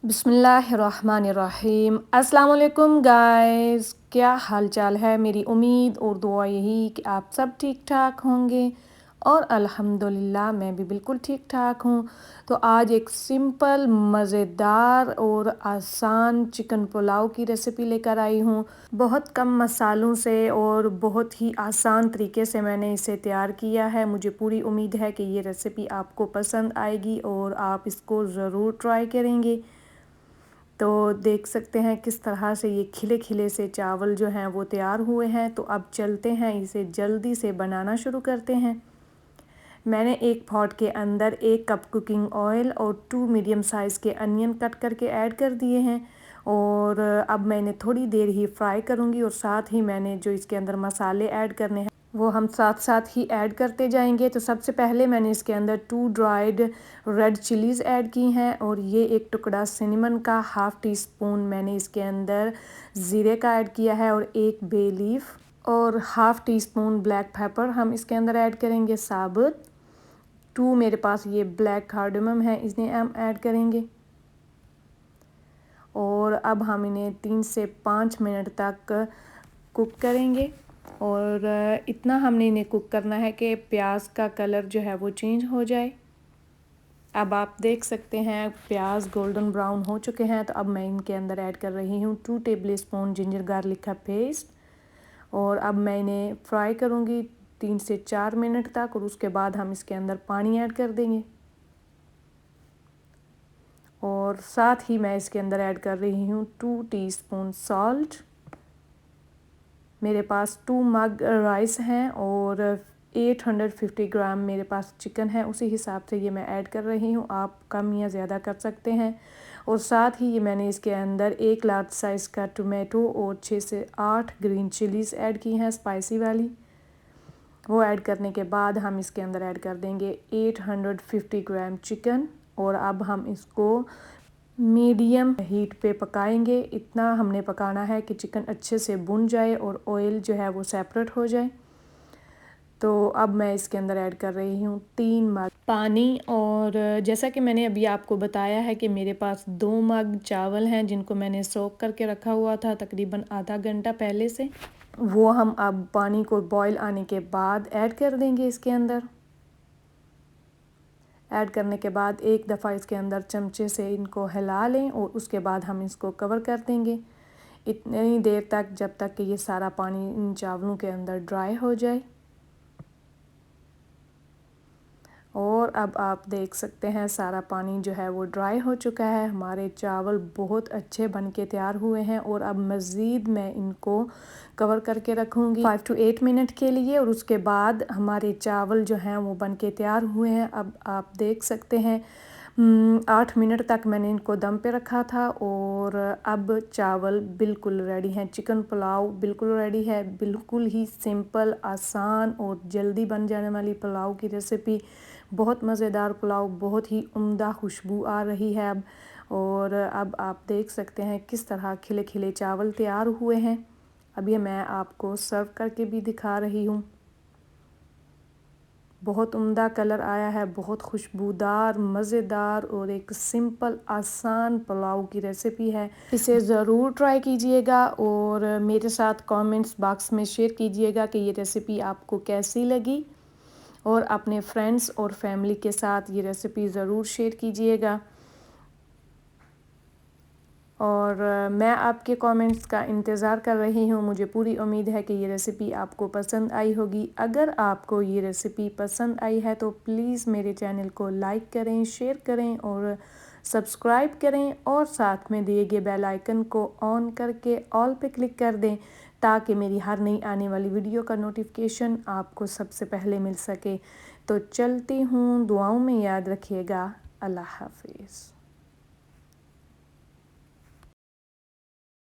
बिस्मिल्लाहिर्रहमानिर्रहीम। अस्सलाम वालेकुम गाइस, क्या हाल चाल है। मेरी उम्मीद और दुआ यही कि आप सब ठीक ठाक होंगे और अल्हम्दुलिल्लाह मैं भी बिल्कुल ठीक ठाक हूँ। तो आज एक सिंपल मज़ेदार और आसान चिकन पुलाव की रेसिपी लेकर आई हूँ। बहुत कम मसालों से और बहुत ही आसान तरीके से मैंने इसे तैयार किया है। मुझे पूरी उम्मीद है कि ये रेसिपी आपको पसंद आएगी और आप इसको ज़रूर ट्राई करेंगे। तो देख सकते हैं किस तरह से ये खिले खिले से चावल जो हैं वो तैयार हुए हैं। तो अब चलते हैं, इसे जल्दी से बनाना शुरू करते हैं। मैंने एक पॉट के अंदर 1 कप कुकिंग ऑयल और 2 मीडियम साइज़ के अनियन कट करके ऐड कर दिए हैं और अब मैंने थोड़ी देर ही फ्राई करूँगी और साथ ही मैंने जो इसके अंदर मसाले ऐड करने हैं वो हम साथ साथ ही ऐड करते जाएंगे। तो सबसे पहले मैंने इसके अंदर 2 ड्राइड रेड चिलीज़ ऐड की हैं और ये एक टुकड़ा सिनेमन का, हाफ़ टी स्पून मैंने इसके अंदर ज़ीरे का ऐड किया है और 1 बे लीफ और half tea spoon black pepper हम इसके अंदर ऐड करेंगे साबुत। 2 मेरे पास ये ब्लैक कार्डमम है, इन्हें हम ऐड करेंगे और अब हम इन्हें 3 से 5 मिनट तक कुक करेंगे। और इतना हमने इन्हें कुक करना है कि प्याज का कलर जो है वो चेंज हो जाए। अब आप देख सकते हैं प्याज गोल्डन ब्राउन हो चुके हैं। तो अब मैं इनके अंदर ऐड कर रही हूँ 2 टेबल स्पून जिंजर गार्लिक का पेस्ट और अब मैं इन्हें फ्राई करूँगी 3 से 4 मिनट तक और उसके बाद हम इसके अंदर पानी ऐड कर देंगे और साथ ही मैं इसके अंदर ऐड कर रही हूँ 2 टीस्पून सॉल्ट। मेरे पास 2 मग राइस हैं और 850 ग्राम मेरे पास चिकन है, उसी हिसाब से ये मैं ऐड कर रही हूँ। आप कम या ज़्यादा कर सकते हैं। और साथ ही ये मैंने इसके अंदर 1 लार्ज साइज़ का टोमेटो और 6 से 8 ग्रीन चिलीज़ ऐड की हैं स्पाइसी वाली। वो ऐड करने के बाद हम इसके अंदर ऐड कर देंगे 850 ग्राम चिकन और अब हम इसको मीडियम हीट पे पकाएंगे। इतना हमने पकाना है कि चिकन अच्छे से भुन जाए और ऑयल जो है वो सेपरेट हो जाए। तो अब मैं इसके अंदर ऐड कर रही हूँ 3 मग पानी और जैसा कि मैंने अभी आपको बताया है कि मेरे पास 2 मग चावल हैं जिनको मैंने सोक करके रखा हुआ था तकरीबन आधा घंटा पहले से। वो हम अब पानी को बॉईल आने के बाद ऐड कर देंगे इसके अंदर। ऐड करने के बाद एक दफ़ा इसके अंदर चमचे से इनको हिला लें और उसके बाद हम इसको कवर कर देंगे इतनी देर तक जब तक कि ये सारा पानी इन चावलों के अंदर ड्राई हो जाए। और अब आप देख सकते हैं सारा पानी जो है वो ड्राई हो चुका है। हमारे चावल बहुत अच्छे बन के तैयार हुए हैं और अब मज़ीद मैं इनको कवर करके रखूँगी 5 to 8 मिनट के लिए और उसके बाद हमारे चावल जो हैं वो बन के तैयार हुए हैं। अब आप देख सकते हैं 8 मिनट तक मैंने इनको दम पे रखा था और अब चावल बिल्कुल रेडी हैं। चिकन पुलाव बिल्कुल रेडी है। बिल्कुल ही सिंपल, आसान और जल्दी बन जाने वाली पुलाव की रेसिपी। बहुत मज़ेदार पुलाव, बहुत ही उम्दा खुशबू आ रही है अब। और अब आप देख सकते हैं किस तरह खिले खिले चावल तैयार हुए हैं। अब ये मैं आपको सर्व करके भी दिखा रही हूँ। बहुत उम्दा कलर आया है, बहुत खुशबूदार, मज़ेदार और एक सिंपल आसान पुलाव की रेसिपी है। इसे ज़रूर ट्राई कीजिएगा और मेरे साथ कमेंट्स बॉक्स में शेयर कीजिएगा कि ये रेसिपी आपको कैसी लगी और अपने फ्रेंड्स और फैमिली के साथ ये रेसिपी ज़रूर शेयर कीजिएगा। और मैं आपके कमेंट्स का इंतज़ार कर रही हूँ। मुझे पूरी उम्मीद है कि ये रेसिपी आपको पसंद आई होगी। अगर आपको ये रेसिपी पसंद आई है तो प्लीज़ मेरे चैनल को लाइक करें, शेयर करें और सब्सक्राइब करें और साथ में दिए गए बेल आइकन को ऑन करके ऑल पे क्लिक कर दें ताकि मेरी हर नई आने वाली वीडियो का नोटिफिकेशन आपको सबसे पहले मिल सके। तो चलती हूँ, दुआओं में याद रखिएगा। अल्लाह हाफिज़।